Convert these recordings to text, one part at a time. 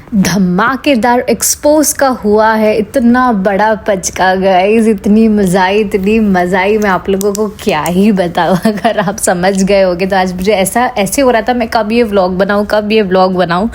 धमाकेदार एक्सपोज का हुआ है इतना बड़ा पचका गाइस। इतनी मजा आई मैं आप लोगों को क्या ही बताऊँ। अगर आप समझ गए होगे तो आज मुझे ऐसे हो रहा था मैं कब ये व्लॉग बनाऊँ।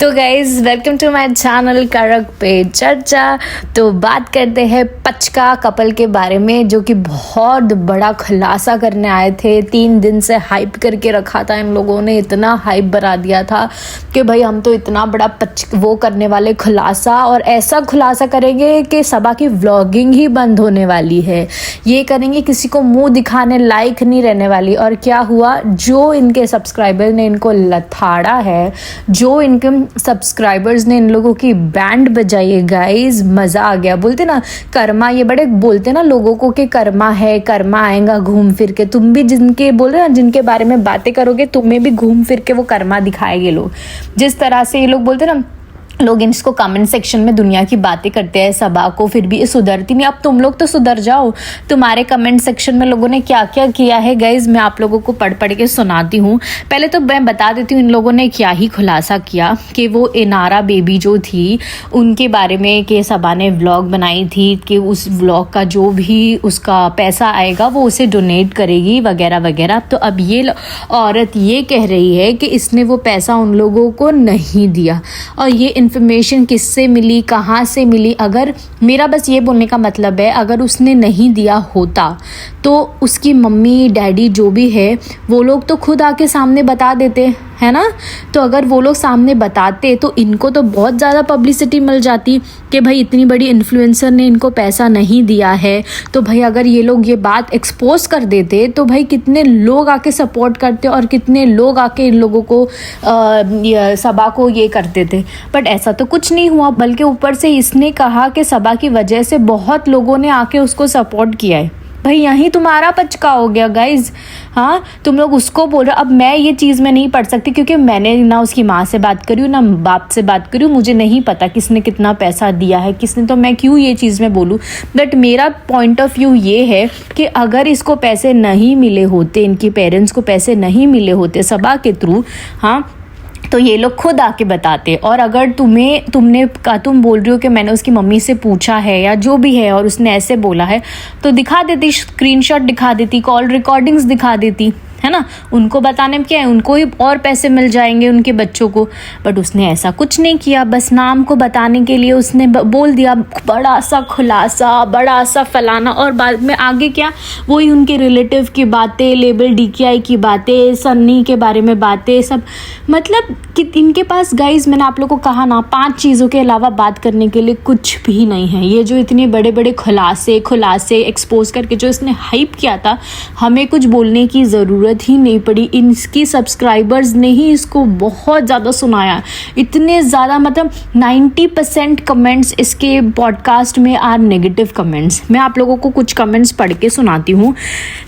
तो guys welcome to my channel करक पे चर्चा। तो बात करते हैं पचका कपल के बारे में, जो कि बहुत बड़ा खुलासा करने आए थे। 3 दिन से हाइप करके रखा था इन लोगों ने, इतना हाइप बना दिया था कि भाई हम तो इतना बड़ा वो करने वाले खुलासा, और ऐसा खुलासा करेंगे कि सबा की व्लॉगिंग ही बंद होने वाली है। ये करेंगे, किसी को मुंह दिखाने लायक नहीं रहने वाली। और क्या हुआ, जो इनके सब्सक्राइबर ने इनको लथाड़ा है, जो इनके सब्सक्राइबर्स ने इन लोगों की बैंड बजाई है गाइस, मज़ा आ गया। बोलते ना कर्मा, ये बड़े बोलते ना लोगों को कि कर्मा है, कर्मा आएगा घूम फिर के। तुम भी जिनके बोल रहे ना, जिनके बारे में बातें करोगे तुम्हें भी घूम फिर के वो कर्मा दिखाएंगे लोग। जिस तरह से ये लोग बोलते ना, लोग इसको कमेंट सेक्शन में दुनिया की बातें करते हैं सबा को, फिर भी ये सुधरती नहीं। अब तुम लोग तो सुधर जाओ। तुम्हारे कमेंट सेक्शन में लोगों ने क्या क्या किया है गाइज, मैं आप लोगों को पढ़ के सुनाती हूँ। पहले तो मैं बता देती हूँ इन लोगों ने क्या ही खुलासा किया कि वो इनारा बेबी जो थी उनके बारे में, कि सबा ने व्लॉग बनाई थी कि उस व्लॉग का जो भी उसका पैसा आएगा वो उसे डोनेट करेगी वगैरह वगैरह। तो अब ये औरत ये कह रही है कि इसने वो पैसा उन लोगों को नहीं दिया। और ये इन्फॉर्मेशन किससे मिली, कहाँ से मिली? अगर मेरा बस ये बोलने का मतलब है, अगर उसने नहीं दिया होता तो उसकी मम्मी डैडी जो भी है वो लोग तो खुद आके सामने बता देते, है ना। तो अगर वो लोग सामने बताते तो इनको तो बहुत ज़्यादा पब्लिसिटी मिल जाती कि भाई इतनी बड़ी इन्फ्लुएंसर ने इनको पैसा नहीं दिया है। तो भाई अगर ये लोग ये बात एक्सपोज कर देते तो भाई कितने लोग आके सपोर्ट करते और कितने लोग आके इन लोगों को सबा को ये करते थे। बट ऐसा तो कुछ नहीं हुआ, बल्कि ऊपर से इसने कहा कि सबा की वजह से बहुत लोगों ने आके उसको सपोर्ट किया है। भाई यहीं तुम्हारा पचका हो गया गाइज। हाँ, तुम लोग उसको बोल रहे हो। अब मैं ये चीज़ में नहीं पढ़ सकती क्योंकि मैंने ना उसकी माँ से बात करी हूँ ना बाप से बात करी हूँ। मुझे नहीं पता किसने कितना पैसा दिया है किसने, तो मैं क्यों ये चीज़ में बोलूँ। बट मेरा पॉइंट ऑफ व्यू ये है कि अगर इसको पैसे नहीं मिले होते, इनकी पेरेंट्स को पैसे नहीं मिले होते सबा के थ्रू, हाँ, तो ये लोग खुद आके बताते। और अगर तुम बोल रही हो कि मैंने उसकी मम्मी से पूछा है या जो भी है और उसने ऐसे बोला है, तो दिखा देती, स्क्रीनशॉट दिखा देती, कॉल रिकॉर्डिंग्स दिखा देती, है ना। उनको बताने में क्या है, उनको ही और पैसे मिल जाएंगे उनके बच्चों को। बट उसने ऐसा कुछ नहीं किया, बस नाम को बताने के लिए उसने बोल दिया बड़ा सा खुलासा, बड़ा सा फलाना। और बाद में आगे क्या, वही उनके रिलेटिव की बातें, लेबल DKI की बातें, सन्नी के बारे में बातें, सब। मतलब कि इनके पास गाइज, मैंने आप लोगों को कहा ना, 5 चीज़ों के अलावा बात करने के लिए कुछ भी नहीं है। ये जो इतने बड़े बड़े खुलासे एक्सपोज करके जो इसने हाइप किया था, हमें कुछ बोलने की ज़रूरत ही नहीं पड़ी। इनकी सब्सक्राइबर्स ने ही इसको बहुत ज़्यादा सुनाया, इतने ज़्यादा, मतलब 90% कमेंट्स इसके पॉडकास्ट में आर नेगेटिव कमेंट्स। मैं आप लोगों को कुछ कमेंट्स पढ़ के सुनाती हूँ।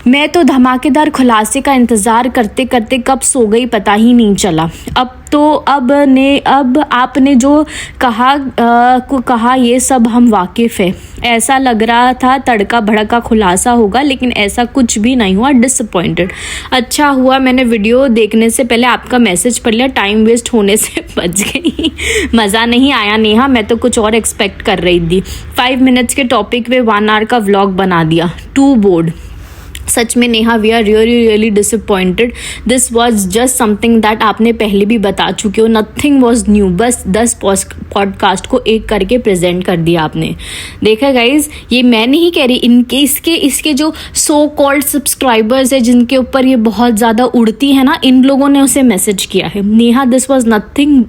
मैं तो धमाकेदार खुलासे का इंतज़ार करते करते कब सो गई पता ही नहीं चला। अब आपने जो कहा ये सब हम वाकिफ़ है। ऐसा लग रहा था तड़का भड़का खुलासा होगा, लेकिन ऐसा कुछ भी नहीं हुआ। डिसअपॉइंटेड। अच्छा हुआ मैंने वीडियो देखने से पहले आपका मैसेज पढ़ लिया, टाइम वेस्ट होने से बच गई। मज़ा नहीं आया नेहा, मैं तो कुछ और एक्सपेक्ट कर रही थी। 5 मिनट्स के टॉपिक पे 1 आवर का व्लॉग बना दिया। To bored. सच में Neha, we are really disappointed. This was just something that आपने पहले भी बता चुके हो। Nothing was new. बस 10 पॉडकास्ट को एक करके प्रेजेंट कर दिया आपने। देखा गाइज, ये मैं नहीं कह रही, इसके जो सो कॉल्ड सब्सक्राइबर्स है जिनके ऊपर ये बहुत ज़्यादा उड़ती है ना, इन लोगों ने उसे मैसेज किया है। नेहा, दिस वॉज नथिंग,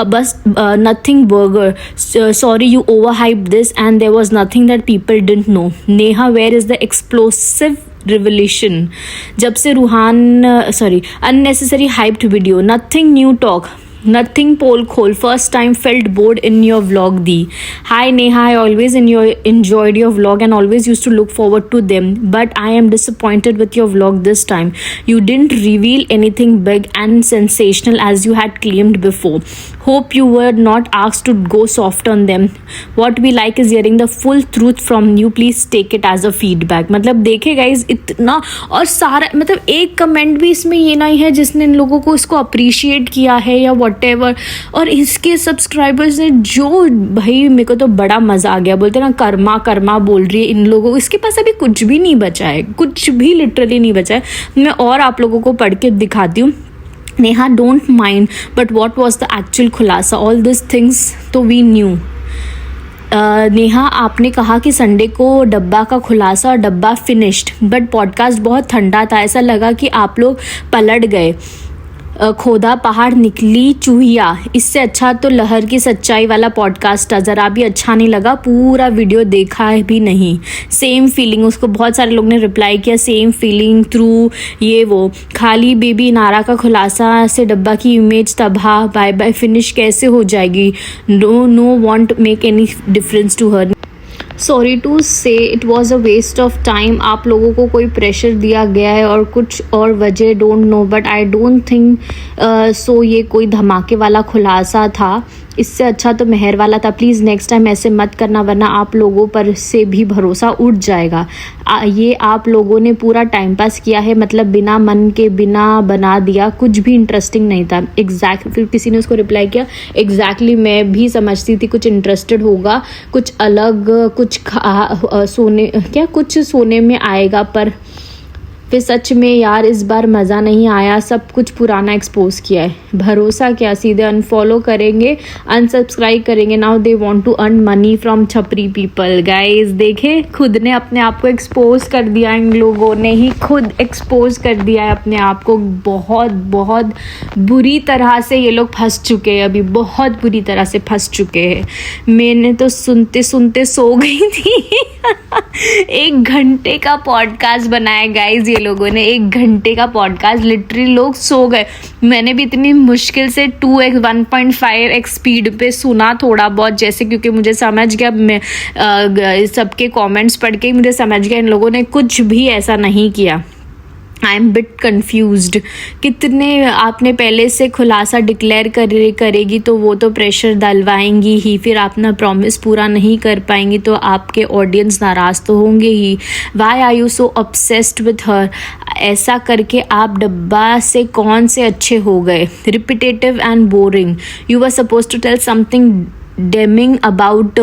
बस nothing burger. Sorry you over hype this and there was nothing that people didn't know. Neha, where is the explosive revolution? जब से unnecessary hyped video, nothing new talk, nothing poll खोल, first time felt bored in your vlog the. Hi Neha, I always enjoyed your vlog and always used to look forward to them, but I am disappointed with your vlog this time. You didn't reveal anything big and sensational as you had claimed before. Hope you were not asked to go soft on them. What we like is hearing the full truth from you. Please take it as a feedback. मतलब देखे guys, इतना और सारा, मतलब एक comment भी इसमें ये नहीं है जिसने इन लोगों को इसको अप्रिशिएट किया है या व्हाटएवर। और इसके सब्सक्राइबर्स ने जो, भाई मेरे को तो बड़ा मज़ा आ गया। बोलते ना कर्मा कर्मा बोल रही है इन लोगों, इसके पास अभी कुछ भी नहीं बचा है, कुछ भी लिटरली नहीं बचा है। मैं और आप लोगों को पढ़ के दिखाती हूँ। Neha don't mind but what was the actual खुलासा, ऑल दिस थिंग्स तो वी न्यू। नेहा आपने कहा कि संडे को डब्बा का खुलासा और डब्बा फिनिश्ड, बट पॉडकास्ट बहुत ठंडा था, ऐसा लगा कि आप लोग पलट गए। खोदा पहाड़ निकली चूहिया, इससे अच्छा तो लहर की सच्चाई वाला पॉडकास्ट था, ज़रा भी अच्छा नहीं लगा, पूरा वीडियो देखा है भी नहीं। सेम फीलिंग, उसको बहुत सारे लोग ने रिप्लाई किया, सेम फीलिंग थ्रू ये वो। खाली बेबी नारा का खुलासा से डब्बा की इमेज तबाह, बाय बाय फिनिश कैसे हो जाएगी। No won't make any difference to her. Sorry to say it was a waste of time. आप लोगों को कोई प्रेशर दिया गया है और कुछ और वजह don't know, but I don't think so ये कोई धमाके वाला खुलासा था, इससे अच्छा तो मेहर वाला था। प्लीज़ नेक्स्ट टाइम ऐसे मत करना वरना आप लोगों पर से भी भरोसा उठ जाएगा। ये आप लोगों ने पूरा टाइम पास किया है, मतलब बिना मन के बिना बना दिया, कुछ भी इंटरेस्टिंग नहीं था। फिर किसी ने उसको रिप्लाई किया, एग्जैक्टली मैं भी समझती थी कुछ इंटरेस्टेड होगा, कुछ अलग, कुछ सोने में आएगा, पर फिर सच में यार इस बार मज़ा नहीं आया, सब कुछ पुराना एक्सपोज किया है। भरोसा क्या, सीधे अनफॉलो करेंगे, अनसब्सक्राइब करेंगे। Now they want to earn money from छपरी पीपल। गाइस देखे, खुद ने अपने आप को एक्सपोज कर दिया, इन लोगों ने ही खुद एक्सपोज कर दिया है अपने आप को। बहुत बहुत बुरी तरह से ये लोग फंस चुके हैं, अभी बहुत बुरी तरह से फंस चुके हैं। मैंने तो सुनते सुनते सो गई थी। 1 घंटे का पॉडकास्ट बनाया गाइज, ये लोगों ने 1 घंटे का पॉडकास्ट, लिटरली लोग सो गए। मैंने भी इतनी मुश्किल से 2x 1.5x स्पीड पे सुना थोड़ा बहुत, जैसे, क्योंकि मुझे समझ गया, मैं सबके कमेंट्स पढ़ के मुझे समझ गया इन लोगों ने कुछ भी ऐसा नहीं किया। I am bit confused. कितने आपने पहले से खुलासा डिक्लेयर करेगी तो वो तो प्रेशर डलवाएंगी ही, फिर अपना प्रॉमिस पूरा नहीं कर पाएंगी तो आपके ऑडियंस नाराज़ तो होंगे ही। Why are you so obsessed with her, ऐसा करके आप डब्बा से कौन से अच्छे हो गए। Repetitive and boring, you were suppose to tell something damning about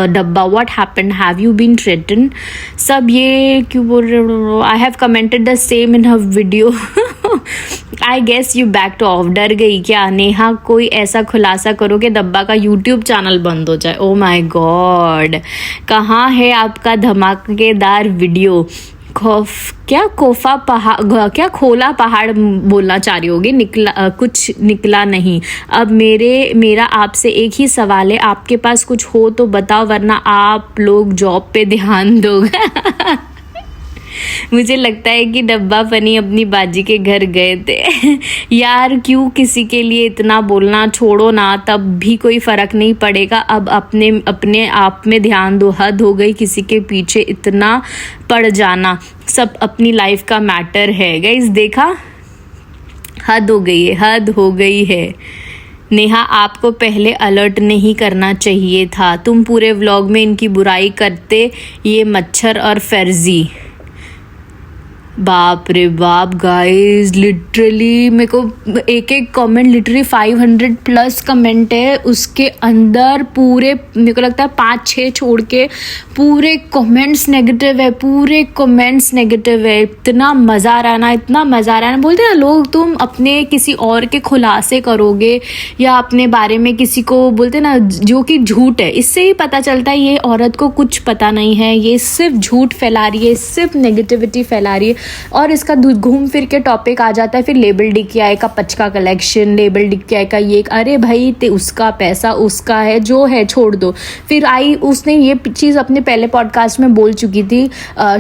Dabba, what happened, have you been threaten. सब ये क्यों बोल रहे हो। I have commented the same in हर video. I guess you back to off. डर गई क्या नेहा, कोई ऐसा खुलासा करो कि डब्बा का यूट्यूब चैनल बंद हो जाए। ओ माई गॉड, कहाँ है आपका धमाकेदार वीडियो। क्या खोला पहाड़ बोलना चाह रही होगी, निकला कुछ निकला नहीं। अब मेरा आपसे एक ही सवाल है, आपके पास कुछ हो तो बताओ वरना आप लोग जॉब पे ध्यान दोगे। मुझे लगता है कि डब्बा फनी अपनी बाजी के घर गए थे। यार क्यों किसी के लिए इतना बोलना, छोड़ो ना, तब भी कोई फ़र्क नहीं पड़ेगा। अब अपने आप में ध्यान दो, हद हो गई किसी के पीछे इतना पड़ जाना, सब अपनी लाइफ का मैटर है। गाइस देखा, हद हो गई है, हद हो गई है। नेहा आपको पहले अलर्ट नहीं करना चाहिए था, तुम पूरे व्लॉग में इनकी बुराई करते, ये मच्छर और फर्जी। बाप रे बाप गाइस, लिटरली मेरे को एक कमेंट, लिटरली 500 प्लस कमेंट है, उसके अंदर पूरे मेरे को लगता है 5-6 छोड़ के पूरे कमेंट्स नेगेटिव है, पूरे कमेंट्स नेगेटिव है। इतना मज़ा आ रहा है ना, इतना मज़ा आ रहा है ना। बोलते हैं ना लोग, तुम अपने किसी और के खुलासे करोगे या अपने बारे में किसी को बोलते ना जो कि झूठ है, इससे ही पता चलता है ये औरत को कुछ पता नहीं है, ये सिर्फ झूठ फैला रही है, सिर्फ नेगेटिविटी फैला रही है। और इसका घूम फिर के टॉपिक आ जाता है फिर लेबल DKI का पचका कलेक्शन, लेबल DKI का ये, अरे भाई उसका पैसा उसका है, जो है छोड़ दो। फिर उसने ये चीज़ अपने पहले पॉडकास्ट में बोल चुकी थी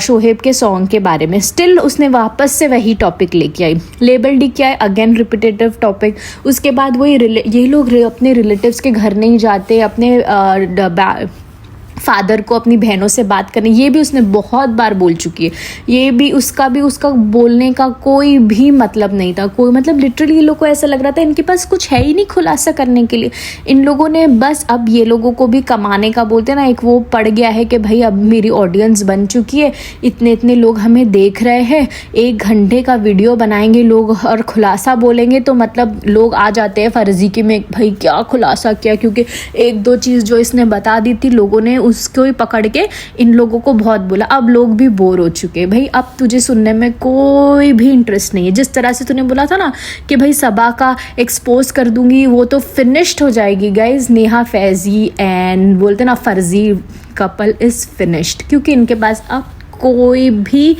शोहेब के सॉन्ग के बारे में, स्टिल उसने वापस से वही टॉपिक लेके आई, label DKI again repetitive topic. उसके बाद वही ये लोग अपने रिलेटिव्स के घर नहीं जाते, अपने फादर को अपनी बहनों से बात करने, ये भी उसने बहुत बार बोल चुकी है। ये भी उसका बोलने का कोई भी मतलब नहीं था, कोई मतलब लिटरली ये लोग को ऐसा लग रहा था इनके पास कुछ है ही नहीं खुलासा करने के लिए। इन लोगों ने बस अब ये लोगों को भी कमाने का बोलते ना, एक वो पड़ गया है कि भाई अब मेरी ऑडियंस बन चुकी है, इतने लोग हमें देख रहे हैं, 1 घंटे का वीडियो बनाएंगे लोग और खुलासा बोलेंगे तो मतलब लोग आ जाते हैं फर्जी के में भाई क्या खुलासा किया, क्योंकि 1-2 चीज़ जो इसने बता दी थी लोगों ने उसको ही पकड़ के इन लोगों को बहुत बोला। अब लोग भी बोर हो चुके हैं भाई, अब तुझे सुनने में कोई भी इंटरेस्ट नहीं है। जिस तरह से तूने बोला था ना कि भाई सबा का एक्सपोज कर दूंगी, वो तो फिनिश्ड हो जाएगी गाइज। नेहा फैजी एंड बोलते ना फर्जी कपल इज़ फिनिश्ड, क्योंकि इनके पास अब कोई भी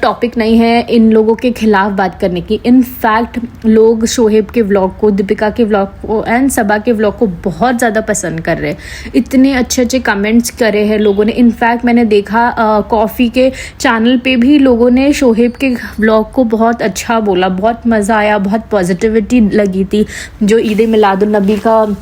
टॉपिक नहीं है इन लोगों के खिलाफ बात करने की। इनफैक्ट लोग शोहेब के व्लॉग को, दीपिका के व्लॉग को एंड सबा के व्लॉग को बहुत ज़्यादा पसंद कर रहे हैं। इतने अच्छे कमेंट्स करे हैं लोगों ने। इनफैक्ट मैंने देखा कॉफ़ी के चैनल पे भी लोगों ने शोहेब के व्लॉग को बहुत अच्छा बोला, बहुत मज़ा आया, बहुत पॉजिटिविटी लगी थी। जो ईद मिलादुन्नबी का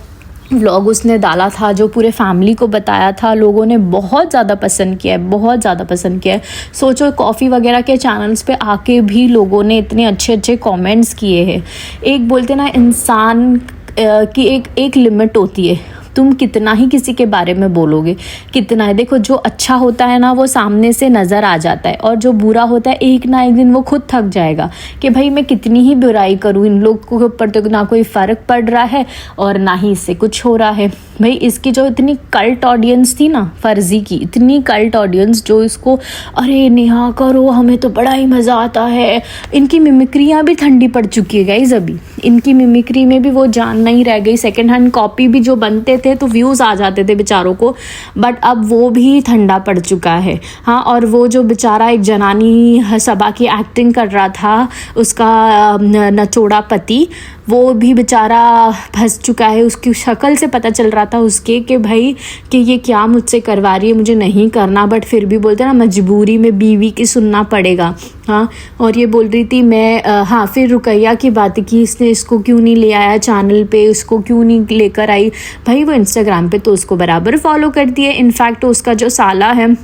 व्लॉग उसने डाला था, जो पूरे फैमिली को बताया था, लोगों ने बहुत ज़्यादा पसंद किया है, बहुत ज़्यादा पसंद किया है। सोचो कॉफ़ी वगैरह के चैनल्स पे आके भी लोगों ने इतने अच्छे कमेंट्स किए हैं। एक बोलते ना इंसान की एक लिमिट होती है, तुम कितना ही किसी के बारे में बोलोगे, कितना है। देखो जो अच्छा होता है ना वो सामने से नज़र आ जाता है, और जो बुरा होता है एक ना एक दिन वो खुद थक जाएगा कि भाई मैं कितनी ही बुराई करूँ, इन लोगों के ऊपर तो ना कोई फ़र्क पड़ रहा है और ना ही इससे कुछ हो रहा है। भाई इसकी जो इतनी कल्ट ऑडियंस थी ना फर्जी की, इतनी कल्ट ऑडियंस जो इसको अरे नेहा करो हमें तो बड़ा ही मज़ा आता है। इनकी मिमिक्रियाँ भी ठंडी पड़ चुकी है गाइज, अभी इनकी मिमिक्री में भी वो जान नहीं रह गई। सेकेंड हैंड कॉपी भी जो बनते थे तो व्यूज़ आ जाते थे बेचारों को, बट अब वो भी ठंडा पड़ चुका है। हाँ, और वो जो बेचारा एक जनानी सबा की एक्टिंग कर रहा था, उसका नचोड़ा पति, वो भी बेचारा फंस चुका है। उसकी शक्ल से पता चल रहा था उसके कि भाई कि ये क्या मुझसे करवा रही है, मुझे नहीं करना, बट फिर भी बोलते ना मजबूरी में बीवी की सुनना पड़ेगा। हाँ, और ये बोल रही थी मैं हाँ, फिर रुकैया की बात की, इसने इसको क्यों नहीं ले आया चैनल पे, उसको क्यों नहीं लेकर आई। भाई वो इंस्टाग्राम पे तो उसको बराबर फॉलो करती है। इनफैक्ट उसका जो साला है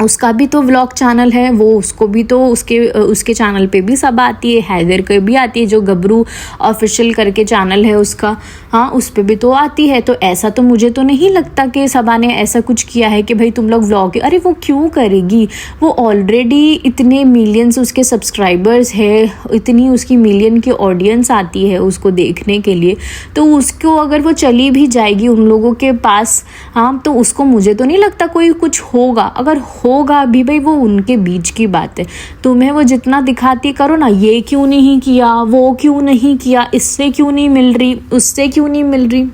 उसका भी तो व्लॉग चैनल है, वो उसको भी तो उसके चैनल पे भी सब आती है, हैदर के भी आती है, जो गबरू ऑफिशियल करके चैनल है उसका, हाँ उस पे भी तो आती है। तो ऐसा तो मुझे तो नहीं लगता कि सबा ने ऐसा कुछ किया है कि भाई तुम लोग व्लॉग, अरे वो क्यों करेगी, वो ऑलरेडी इतने मिलियंस उसके सब्सक्राइबर्स है, इतनी उसकी मिलियन की ऑडियंस आती है उसको देखने के लिए, तो उसको अगर वो चली भी जाएगी उन लोगों के पास, हाँ तो उसको मुझे तो नहीं लगता कोई कुछ होगा। अगर होगा भी भाई वो उनके बीच की बात है। तुम्हें वो जितना दिखाती करो ना, ये क्यों नहीं किया, वो क्यों नहीं किया, इससे क्यों नहीं मिल रही, उससे क्यों नहीं मिल रही,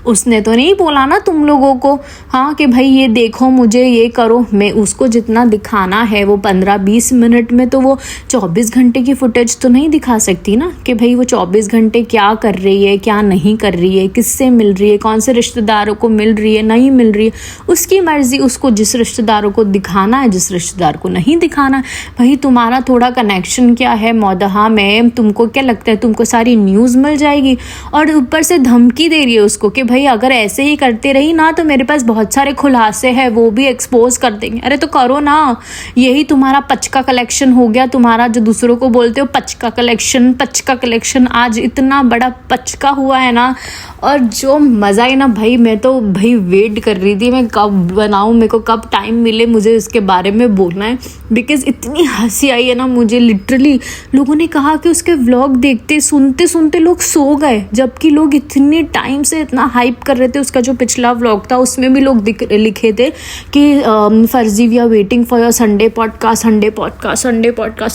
उसने तो नहीं बोला ना तुम लोगों को, हाँ कि भाई ये देखो मुझे ये करो। मैं उसको जितना दिखाना है वो 15-20 मिनट में, तो वो 24 घंटे की फुटेज तो नहीं दिखा सकती ना कि भाई वो 24 घंटे क्या कर रही है, क्या नहीं कर रही है, किससे मिल रही है, कौन से रिश्तेदारों को मिल रही है, नहीं मिल रही है। उसकी मर्जी, उसको जिस रिश्तेदारों को दिखाना है, जिस रिश्तेदार को नहीं दिखाना है। भाई तुम्हारा थोड़ा कनेक्शन क्या है मौदहा में, तुमको क्या लगता है तुमको सारी न्यूज़ मिल जाएगी, और ऊपर से धमकी दे रही है उसको कि भाई अगर ऐसे ही करते रही ना तो मेरे पास बहुत सारे खुलासे हैं, वो भी एक्सपोज कर देंगे। अरे तो करो ना, यही तुम्हारा पचका कलेक्शन हो गया, तुम्हारा जो दूसरों को बोलते हो पचका कलेक्शन, आज इतना बड़ा पचका हुआ है ना। और जो मज़ा है ना भाई, मैं तो भाई वेट कर रही थी मैं कब बनाऊँ, मेरे को कब टाइम मिले मुझे इसके बारे में बोलना है, बिकॉज इतनी हंसी आई है ना मुझे। लिटरली लोगों ने कहा कि उसके व्लॉग देखते सुनते लोग सो गए, जबकि लोग इतने टाइम से इतना हाइप कर रहे थे। उसका जो पिछला व्लॉग था उसमें भी लोग लिखे थे कि फर्जी we are waiting for your Sunday podcast,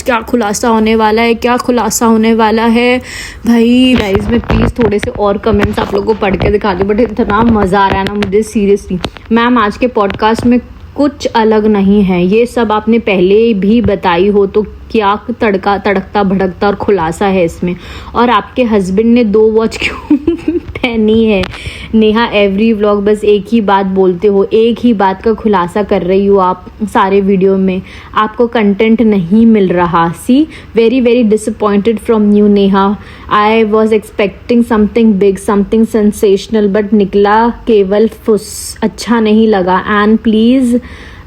क्या खुलासा होने वाला है, क्या खुलासा होने वाला है। भाई गाइस मैं प्लीज़ थोड़े से और कमेंट्स आप लोगों को पढ़ के दिखा दूँ, बट इतना मज़ा आ रहा है ना मुझे सीरियसली। मैम आज के पॉडकास्ट में कुछ अलग नहीं है, ये सब आपने पहले भी बताई हो, तो क्या तड़कता भड़कता और खुलासा है इसमें। और आपके हस्बैंड ने 2 वॉच क्यों पहनी है, नेहा एवरी व्लॉग बस एक ही बात बोलते हो, एक ही बात का खुलासा कर रही हो आप सारे वीडियो में, आपको कंटेंट नहीं मिल रहा। See very very disappointed from you Neha. I was expecting something big, something sensational, but निकला केवल फुस। अच्छा नहीं लगा। एंड प्लीज़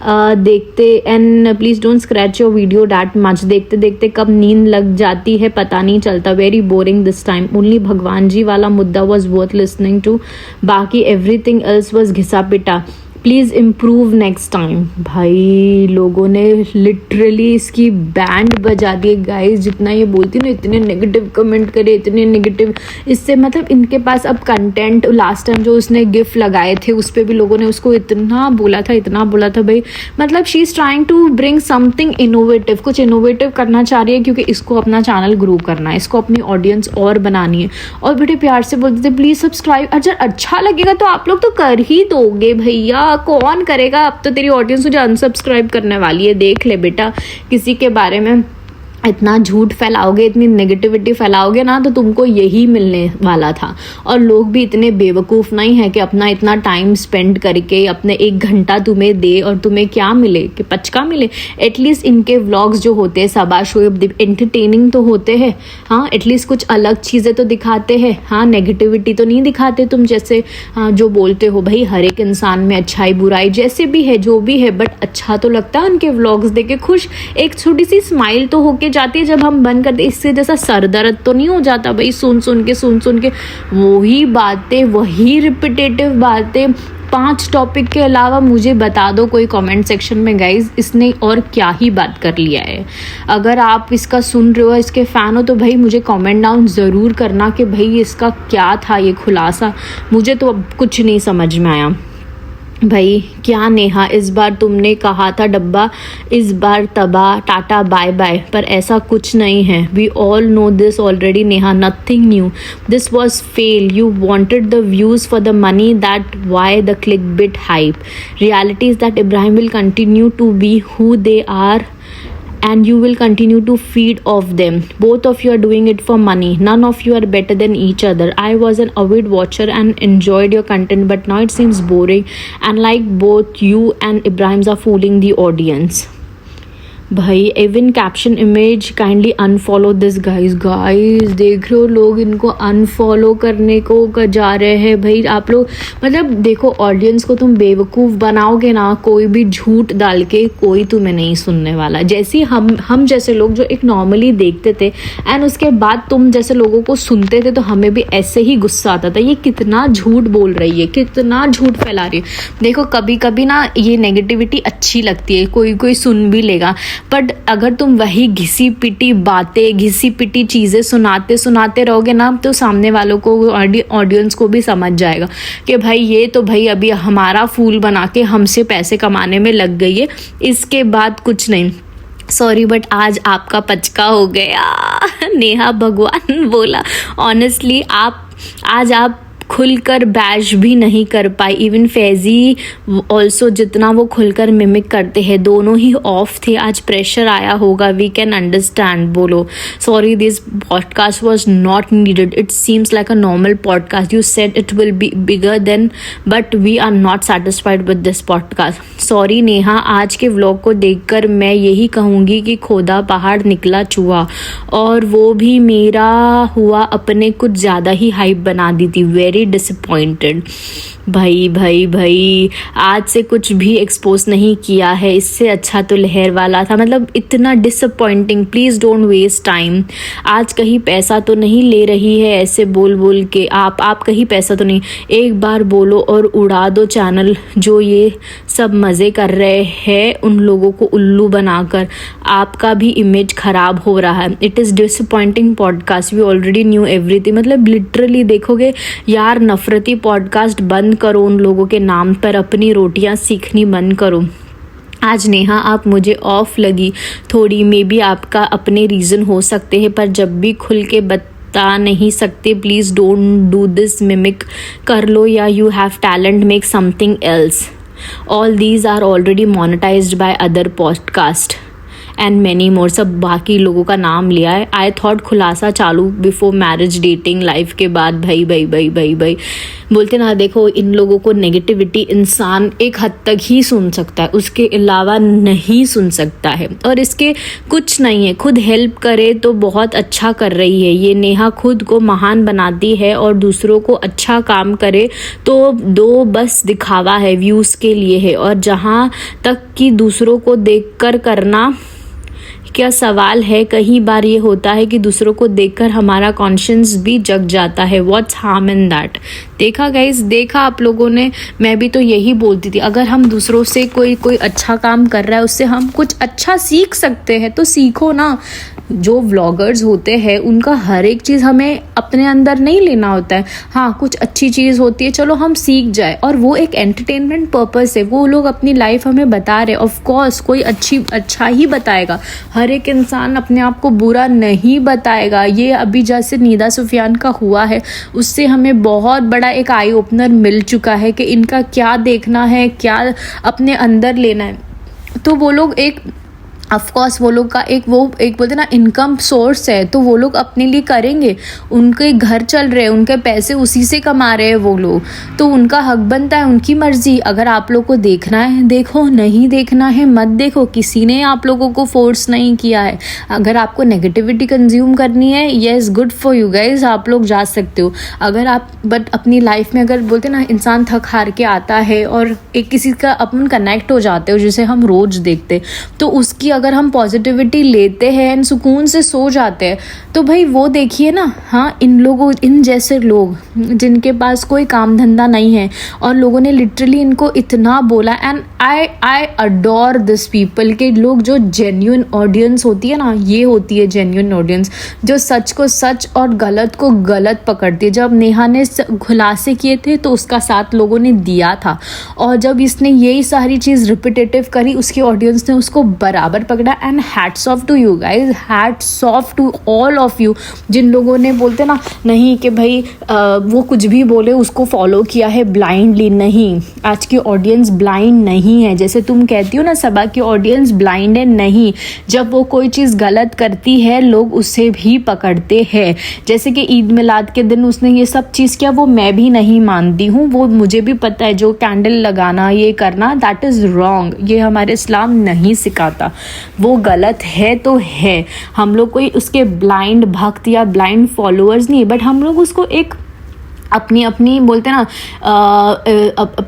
देखते and please don't scratch your video that much. देखते देखते कब नींद लग जाती है पता नहीं चलता। Very boring this time. Only भगवान जी वाला मुद्दा वॉज वर्थ लिसनिंग टू, बाकी एवरीथिंग एल्स वॉज घिसा पिटा। Please improve next time. भाई लोगों ने लिटरली इसकी बैंड बजा दी गाइस। जितना ये बोलती ना, इतने नेगेटिव कमेंट करे, इतने नेगेटिव। इससे मतलब इनके पास अब कंटेंट, लास्ट टाइम जो उसने गिफ्ट लगाए थे उस पर भी लोगों ने उसको इतना बोला था भाई। मतलब she is trying to bring something innovative, कुछ इनोवेटिव करना चाह रही है क्योंकि इसको अपना चैनल ग्रो करना है, इसको अपनी ऑडियंस और बनानी है। और बड़े प्यार से बोलते थे प्लीज़ सब्सक्राइब। अगर अच्छा लगेगा तो आप लोग तो कर ही दोगे भैया, कौन करेगा? अब तो तेरी ऑडियंस तुझे अनसब्सक्राइब करने वाली है। देख ले बेटा, किसी के बारे में इतना झूठ फैलाओगे, इतनी नेगेटिविटी फैलाओगे ना, तो तुमको यही मिलने वाला था। और लोग भी इतने बेवकूफ़ नहीं है कि अपना इतना टाइम स्पेंड करके अपने 1 घंटा तुम्हें दे और तुम्हें क्या मिले, कि पचका मिले। एटलीस्ट इनके व्लॉग्स जो होते हैं सबा शोएब एंटरटेनिंग तो होते हैं, हाँ, एटलीस्ट कुछ अलग चीज़ें तो दिखाते हैं, हाँ, नेगेटिविटी तो नहीं दिखाते तुम जैसे जो बोलते हो। भाई हर एक इंसान में अच्छाई बुराई जैसे भी है, जो भी है, बट अच्छा तो लगता है उनके व्लॉग्स देख के। खुश एक छोटी सी स्माइल तो होके जाती है जब हम बंद करते। इससे जैसा सर दर्द तो नहीं हो जाता भाई सुन सुन के वही बातें, वही रिपीटेटिव बातें। 5 टॉपिक के अलावा मुझे बता दो कोई कमेंट सेक्शन में गाइज, इसने और क्या ही बात कर लिया है। अगर आप इसका सुन रहे हो, इसके फ़ैन हो, तो भाई मुझे कमेंट डाउन ज़रूर करना कि भाई इसका क्या था ये खुलासा। मुझे तो अब कुछ नहीं समझ में आया भाई। क्या नेहा, इस बार तुमने कहा था डब्बा, इस बार तबाह, टाटा बाय बाय, पर ऐसा कुछ नहीं है। We all know this already Neha, nothing new. This was fail. You wanted the views for the money, that why the clickbait hype. Reality is that Ibrahim will continue to be who they are and you will continue to feed off them. Both of you are doing it for money. None of you are better than each other. I was an avid watcher and enjoyed your content, but now it seems boring, and like both you and Ibrahim are fooling the audience. भाई even caption image kindly unfollow this guys. देख रहे हो लोग इनको unfollow करने को जा रहे हैं। भाई आप लोग मतलब देखो, ऑडियंस को तुम बेवकूफ़ बनाओगे ना, कोई भी झूठ डाल के कोई तुम्हें नहीं सुनने वाला। जैसे हम जैसे लोग जो एक नॉर्मली देखते थे एंड उसके बाद तुम जैसे लोगों को सुनते थे, तो हमें भी ऐसे ही गुस्सा आता था, ये कितना झूठ बोल रही है, कितना झूठ फैला रही है। देखो कभी कभी ना ये नेगेटिविटी अच्छी लगती है, कोई सुन भी लेगा, बट अगर तुम वही घिसी पिटी बातें, घिसी पिटी चीज़ें सुनाते रहोगे ना, तो सामने वालों को, ऑडियंस को भी समझ जाएगा कि भाई ये तो भाई अभी हमारा फूल बना के हमसे पैसे कमाने में लग गई है, इसके बाद कुछ नहीं। सॉरी बट आज आपका पचका हो गया नेहा, भगवान बोला। ऑनेस्टली आज आप खुलकर बैश भी नहीं कर पाई। इवन फैजी ऑल्सो, जितना वो खुलकर मिमिक करते हैं, दोनों ही ऑफ थे। आज प्रेशर आया होगा, वी कैन अंडरस्टैंड। बोलो sorry, this podcast was not needed. It seems like a normal podcast. You said it will be bigger then, but we are not satisfied with this podcast. Sorry Neha, आज के vlog को देखकर मैं यही कहूँगी कि खोदा पहाड़ निकला चूहा, और वो भी मेरा हुआ अपने कुछ ज़्यादा ही हाइप बना दी थी। Very disappointed. भाई आज से कुछ भी एक्सपोज नहीं किया है, इससे अच्छा तो लहर वाला था। मतलब इतना disappointing. Please don't waste time. आज कहीं पैसा तो नहीं ले रही है ऐसे बोल के, आप कहीं पैसा तो नहीं। एक बार बोलो और उड़ा दो चैनल। जो ये सब मज़े कर रहे हैं उन लोगों को उल्लू बनाकर आपका भी इमेज ख़राब हो रहा है। It is disappointing podcast, we already knew everything. मतलब लिटरली देखोगे यार, नफरती पॉडकास्ट बंद करो, उन लोगों के नाम पर अपनी रोटियां सीखनी बंद करो। आज नेहा आप मुझे ऑफ लगी थोड़ी, मे बी आपका अपने रीज़न हो सकते हैं, पर जब भी खुल के बता नहीं सकते, please don't do this. Mimic कर लो या you have talent, make something else. All these are already monetized by other podcast and many more. सब बाकी लोगों का नाम लिया है। आई थॉट खुलासा चालू बिफोर मैरिज, डेटिंग लाइफ के बाद। भाई बोलते ना, देखो इन लोगों को नेगेटिविटी इंसान एक हद तक ही सुन सकता है, उसके अलावा नहीं सुन सकता है। और इसके कुछ नहीं है, खुद हेल्प करे तो बहुत अच्छा कर रही है ये नेहा, खुद को महान बनाती है और दूसरों को अच्छा काम करे तो दो बस दिखावा है, व्यूज़ के लिए है। और जहाँ तक कि दूसरों को देखकर करना क्या सवाल है, कई बार ये होता है कि दूसरों को देखकर हमारा कॉन्शियंस भी जग जाता है। What's harm in that. देखा गाइस, देखा आप लोगों ने, मैं भी तो यही बोलती थी, अगर हम दूसरों से कोई अच्छा काम कर रहा है उससे हम कुछ अच्छा सीख सकते हैं तो सीखो ना। जो व्लॉगर्स होते हैं उनका हर एक चीज़ हमें अपने अंदर नहीं लेना होता है। हाँ, कुछ अच्छी चीज़ होती है, चलो हम सीख जाए, और वो एक एंटरटेनमेंट पर्पस है, वो लोग अपनी लाइफ हमें बता रहे। ऑफ कोर्स कोई अच्छा ही बताएगा, हर एक इंसान अपने आप को बुरा नहीं बताएगा। ये अभी जैसे निदा सुफियान का हुआ है, उससे हमें बहुत बड़ा एक आई ओपनर मिल चुका है कि इनका क्या देखना है, क्या अपने अंदर लेना है। तो वो लोग एक ऑफकोर्स वो लोग का एक बोलते ना इनकम सोर्स है, तो वो लोग अपने लिए करेंगे, उनके घर चल रहे हैं, उनके पैसे उसी से कमा रहे हैं वो लोग, तो उनका हक बनता है, उनकी मर्जी। अगर आप लोग को देखना है देखो, नहीं देखना है मत देखो, किसी ने आप लोगों को फोर्स नहीं किया है। अगर आपको नेगेटिविटी कंज्यूम करनी है, yes good for you guys, आप लोग जा सकते हो। अगर आप बट अपनी लाइफ में अगर बोलते ना इंसान थक हार के आता है और एक किसी का अपन कनेक्ट हो जाते हो जिसे हम रोज देखते, तो उसकी अगर हम पॉजिटिविटी लेते हैं एंड सुकून से सो जाते हैं, तो भाई वो देखिए ना। हाँ, इन जैसे लोग जिनके पास कोई काम धंधा नहीं है और लोगों ने लिटरली इनको इतना बोला, and I adore this people के लोग जो जेन्युइन ऑडियंस होती है ना, ये होती है जेन्युइन ऑडियंस जो सच को सच और गलत को गलत पकड़ती है। जब नेहा ने खुलासे किए थे तो उसका साथ लोगों ने दिया था, और जब इसने यही सारी चीज़ रिपीटेटिव करी उसकी ऑडियंस ने उसको बराबर पकड़ा। And hats off to you guys, hats off to all of you जिन लोगों ने बोलते ना नहीं कि भाई वो कुछ भी बोले उसको फॉलो किया है ब्लाइंडली। नहीं, आज की ऑडियंस ब्लाइंड नहीं है, जैसे तुम कहती हो ना सबा की ऑडियंस ब्लाइंड है, नहीं। जब वो कोई चीज़ गलत करती है लोग उसे भी पकड़ते हैं। जैसे कि ईद मिलाद के दिन उसने ये सब चीज़ किया, वो मैं भी नहीं मानती हूँ, वो मुझे भी पता है, जो कैंडल लगाना ये करना दैट इज़ रॉन्ग, ये हमारे इस्लाम नहीं सिखाता, वो गलत है तो है। हम लोग कोई उसके ब्लाइंड भक्त या ब्लाइंड फॉलोअर्स नहीं, बट हम लोग उसको एक अपनी बोलते हैं ना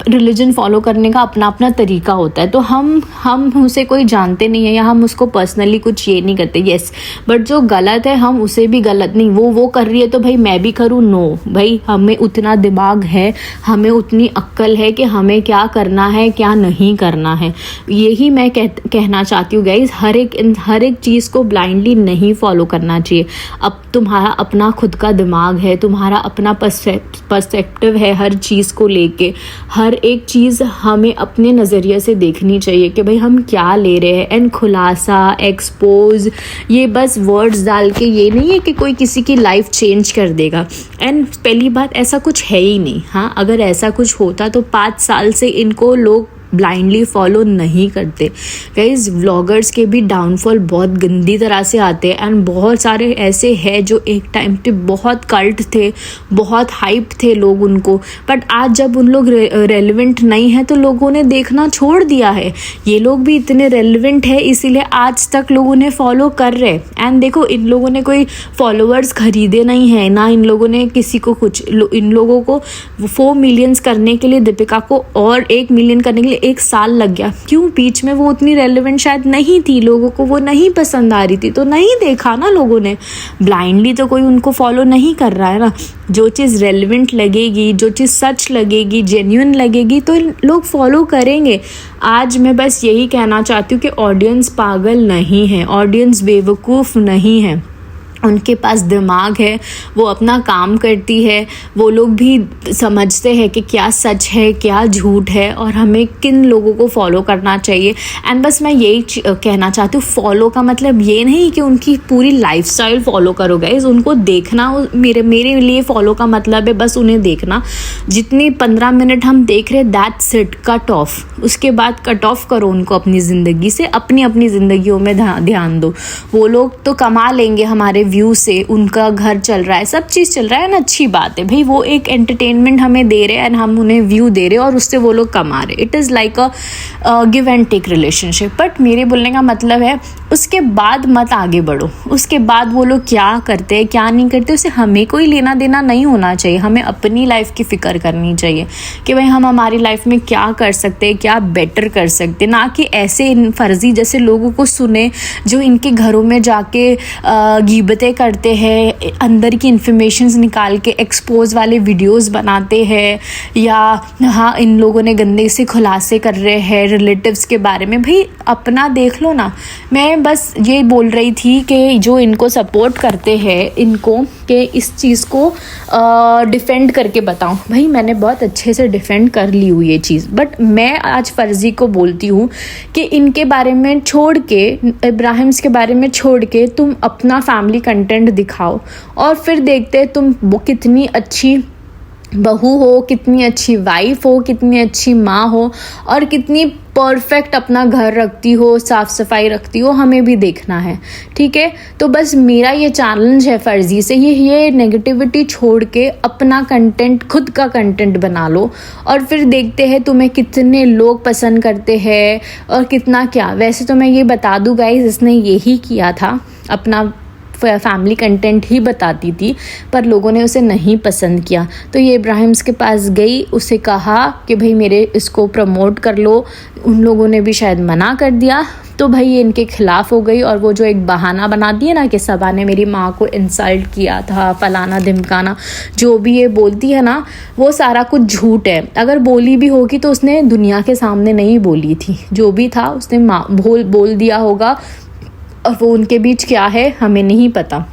रिलीजन फॉलो करने का अपना अपना तरीका होता है। तो हम उसे कोई जानते नहीं है या हम उसको पर्सनली कुछ ये नहीं करते, येस, बट जो गलत है हम उसे भी गलत नहीं, वो कर रही है तो भाई मैं भी करूँ, नो भाई। हमें उतना दिमाग है, हमें उतनी अक्ल है कि हमें क्या करना है क्या नहीं करना है। यही मैं कहना चाहती हूँ गाइज, हर एक चीज़ को ब्लाइंडली नहीं फॉलो करना चाहिए। अब तुम्हारा अपना खुद का दिमाग है, तुम्हारा अपना पर्सपेक्टिव है हर चीज़ को लेके। हर एक चीज़ हमें अपने नज़रिए से देखनी चाहिए कि भाई हम क्या ले रहे हैं। एंड खुलासा, एक्सपोज, ये बस वर्ड्स डाल के ये नहीं है कि कोई किसी की लाइफ चेंज कर देगा। एंड पहली बात, ऐसा कुछ है ही नहीं। हाँ, अगर ऐसा कुछ होता तो 5 साल से इनको लोग ब्लाइंडली फॉलो नहीं करते। गाइज, व्लॉगर्स के भी डाउनफॉल बहुत गंदी तरह से आते हैं, एंड बहुत सारे ऐसे हैं जो एक टाइम पे बहुत कल्ट थे, बहुत हाइप थे लोग उनको, बट आज जब उन लोग रेलिवेंट नहीं है तो लोगों ने देखना छोड़ दिया है। ये लोग भी इतने रेलिवेंट है इसीलिए आज तक लोग उन्हें फॉलो कर रहे हैं। एंड देखो, इन लोगों ने कोई फॉलोअर्स खरीदे नहीं है ना, इन लोगों ने किसी को कुछ, इन लोगों को 4 मिलियंस करने के लिए दीपिका को और 1 मिलियन करने के लिए 1 साल लग गया। क्यों? बीच में वो उतनी रेलेवेंट शायद नहीं थी, लोगों को वो नहीं पसंद आ रही थी, तो नहीं देखा ना लोगों ने। ब्लाइंडली तो कोई उनको फॉलो नहीं कर रहा है ना। जो चीज़ रेलेवेंट लगेगी, जो चीज़ सच लगेगी, जेन्युइन लगेगी, तो लोग फॉलो करेंगे। आज मैं बस यही कहना चाहती हूँ कि ऑडियंस पागल नहीं है, ऑडियंस बेवकूफ़ नहीं है, उनके पास दिमाग है, वो अपना काम करती है। वो लोग भी समझते हैं कि क्या सच है क्या झूठ है और हमें किन लोगों को फॉलो करना चाहिए। एंड बस मैं यही कहना चाहती हूँ, फॉलो का मतलब ये नहीं कि उनकी पूरी लाइफस्टाइल फॉलो करो गाइस, उनको देखना। मेरे लिए फॉलो का मतलब है बस उन्हें देखना। जितनी 15 मिनट हम देख रहे दैट्स इट, कट ऑफ। उसके बाद कट ऑफ करो उनको अपनी ज़िंदगी से, अपनी ज़िंदगियों में ध्यान दो। वो लोग तो कमा लेंगे हमारे व्यू से उनका घर चल रहा है, सब चीज़ चल रहा है ना, अच्छी बात है भाई, वो एक एंटरटेनमेंट हमें दे रहे हैं एंड हम उन्हें व्यू दे रहे हैं और उससे वो लोग कमा रहे। It is like a give and take relationship. But मेरे बोलने का मतलब है उसके बाद मत आगे बढ़ो, उसके बाद वो लोग क्या करते हैं क्या नहीं करते उससे हमें कोई लेना देना नहीं होना चाहिए। हमें अपनी लाइफ की फ़िक्र करनी चाहिए कि भाई हम हमारी लाइफ में क्या कर सकते हैं, क्या बेटर कर सकते हैं, ना कि ऐसे फर्जी जैसे लोगों को सुने जो इनके घरों में जाके गीबतें करते हैं, अंदर की इन्फॉर्मेशंस निकाल के एक्सपोज वाले वीडियोस बनाते हैं, या हाँ इन लोगों ने गंदे से खुलासे कर रहे हैं रिलेटिव्स के बारे में। भाई अपना देख लो ना। मैं बस ये बोल रही थी कि जो इनको सपोर्ट करते हैं इनको कि इस चीज़ को डिफेंड करके बताऊं। भाई मैंने बहुत अच्छे से डिफेंड कर ली हुई ये चीज़, बट मैं आज फर्जी को बोलती हूँ कि इनके बारे में छोड़ के, इब्राहिम्स के बारे में छोड़ के तुम अपना फैमिली कंटेंट दिखाओ और फिर देखते तुम कितनी अच्छी बहू हो, कितनी अच्छी वाइफ हो, कितनी अच्छी माँ हो और कितनी परफेक्ट अपना घर रखती हो, साफ़ सफाई रखती हो, हमें भी देखना है। ठीक है, तो बस मेरा ये चैलेंज है फर्जी से, ये नेगेटिविटी छोड़ के अपना कंटेंट, खुद का कंटेंट बना लो और फिर देखते हैं तुम्हें कितने लोग पसंद करते हैं और कितना क्या। वैसे तो मैं ये बता दूँ गाइस, इसने यही किया था, अपना फैमिली कंटेंट ही बताती थी, पर लोगों ने उसे नहीं पसंद किया। तो ये इब्राहिम्स के पास गई, उसे कहा कि भाई मेरे इसको प्रमोट कर लो, उन लोगों ने भी शायद मना कर दिया, तो भाई ये इनके खिलाफ हो गई। और वो जो एक बहाना बनाती है ना कि सबा ने मेरी माँ को इंसल्ट किया था, फलाना धिमकाना, जो भी ये बोलती है ना वो सारा कुछ झूठ है। अगर बोली भी होगी तो उसने दुनिया के सामने नहीं बोली थी, जो भी था उसने बोल दिया होगा और वो उनके बीच क्या है हमें नहीं पता।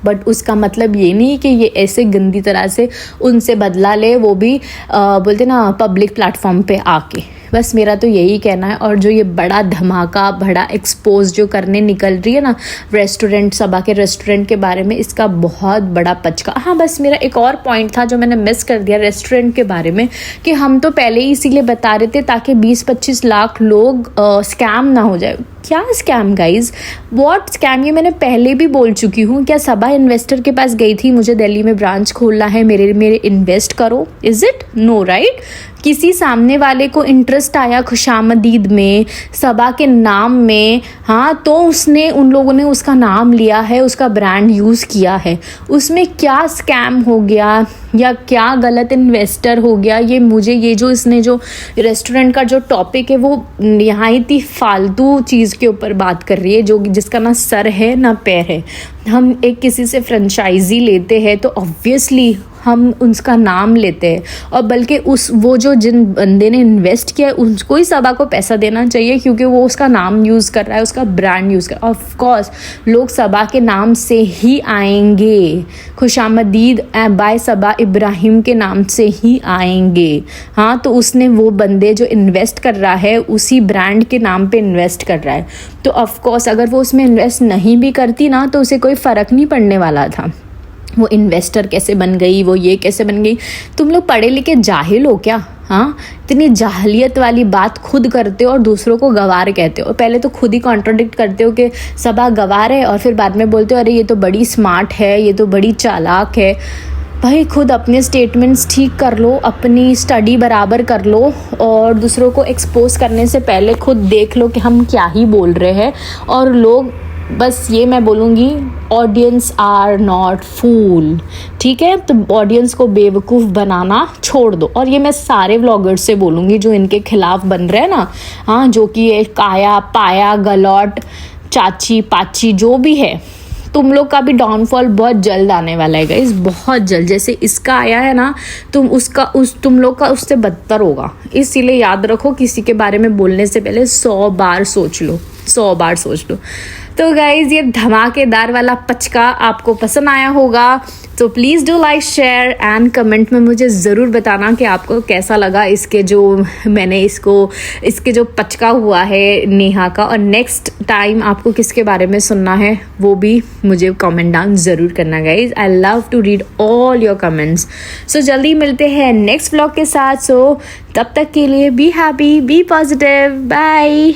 बट उसका मतलब ये नहीं कि ये ऐसे गंदी तरह से उनसे बदला ले, वो भी बोलते ना पब्लिक प्लेटफॉर्म पे आके। बस मेरा तो यही कहना है। और जो ये बड़ा धमाका, बड़ा एक्सपोज जो करने निकल रही है ना रेस्टोरेंट, सबा के रेस्टोरेंट के बारे में, इसका बहुत बड़ा पचका। हाँ बस मेरा एक और पॉइंट था जो मैंने मिस कर दिया रेस्टोरेंट के बारे में, कि हम तो पहले ही इसीलिए बता रहे थे ताकि 20-25 लाख लोग स्कैम ना हो जाए। क्या स्कैम गाइज, व्हाट स्कैम? ये मैंने पहले भी बोल चुकी हूँ। क्या सबा इन्वेस्टर के पास गई थी, मुझे दिल्ली में ब्रांच खोलना है, मेरे इन्वेस्ट करो? Is it? No right. किसी सामने वाले को इंटरेस्ट आया खुशामदीद में, सबा के नाम में, हाँ तो उसने, उन लोगों ने उसका नाम लिया है, उसका ब्रांड यूज़ किया है। उसमें क्या स्कैम हो गया या क्या गलत इन्वेस्टर हो गया? ये मुझे ये जो इसने जो रेस्टोरेंट का जो टॉपिक है वो यहाँ इतनी फालतू चीज़ के ऊपर बात कर रही है जो जिसका ना सर है ना पैर है। हम एक किसी से फ्रेंचाइजी लेते हैं तो ऑब्वियसली हम उसका नाम लेते हैं, और बल्कि वो जो जिन बंदे ने इन्वेस्ट किया है उसको ही सबा को पैसा देना चाहिए, क्योंकि वो उसका नाम यूज़ कर रहा है, उसका ब्रांड यूज़ कर रहा है। ऑफ कोर्स लोग सबा के नाम से ही आएंगे, खुशामदीद बाय सबा इब्राहिम के नाम से ही आएंगे। हाँ तो उसने, वो बंदे जो इन्वेस्ट कर रहा है उसी ब्रांड के नाम पे इन्वेस्ट कर रहा है, तो ऑफ कोर्स अगर वो उसमें इन्वेस्ट नहीं भी करती ना तो उसे कोई फ़र्क नहीं पड़ने वाला था। वो इन्वेस्टर कैसे बन गई, वो ये कैसे बन गई? तुम लोग पढ़े लिखे जाहिल हो क्या? हाँ, इतनी जाहलियत वाली बात खुद करते हो और दूसरों को गवार कहते हो। पहले तो खुद ही कॉन्ट्राडिक्ट करते हो कि सबा गवार है, और फिर बाद में बोलते हो अरे ये तो बड़ी स्मार्ट है, ये तो बड़ी चालाक है। भाई खुद अपने स्टेटमेंट्स ठीक कर लो, अपनी स्टडी बराबर कर लो, और दूसरों को एक्सपोज करने से पहले खुद देख लो कि हम क्या ही बोल रहे हैं। और लोग, बस ये मैं बोलूँगी, ऑडियंस आर नॉट फूल। ठीक है, तो ऑडियंस को बेवकूफ़ बनाना छोड़ दो। और ये मैं सारे व्लॉगर्स से बोलूँगी जो इनके खिलाफ बन रहे हैं ना, हाँ, जो कि ये काया पाया गलौट चाची पाची जो भी है, तुम लोग का भी डाउनफॉल बहुत जल्द आने वाला है गाइस, बहुत जल्द। जैसे इसका आया है ना, तुम लोग का उससे बदतर होगा। इसीलिए याद रखो, किसी के बारे में बोलने से पहले 100 बार सोच लो, 100 बार सोच लो। तो गाइज ये धमाकेदार वाला पचका आपको पसंद आया होगा तो please do like share and comment में मुझे ज़रूर बताना कि आपको कैसा लगा इसके जो पचका हुआ है नेहा का। और नेक्स्ट टाइम आपको किसके बारे में सुनना है वो भी मुझे कमेंट डाउन ज़रूर करना guys. I love to read all your comments. So जल्दी मिलते हैं नेक्स्ट व्लॉग के साथ। सो तब तक के लिए be happy, be positive, bye.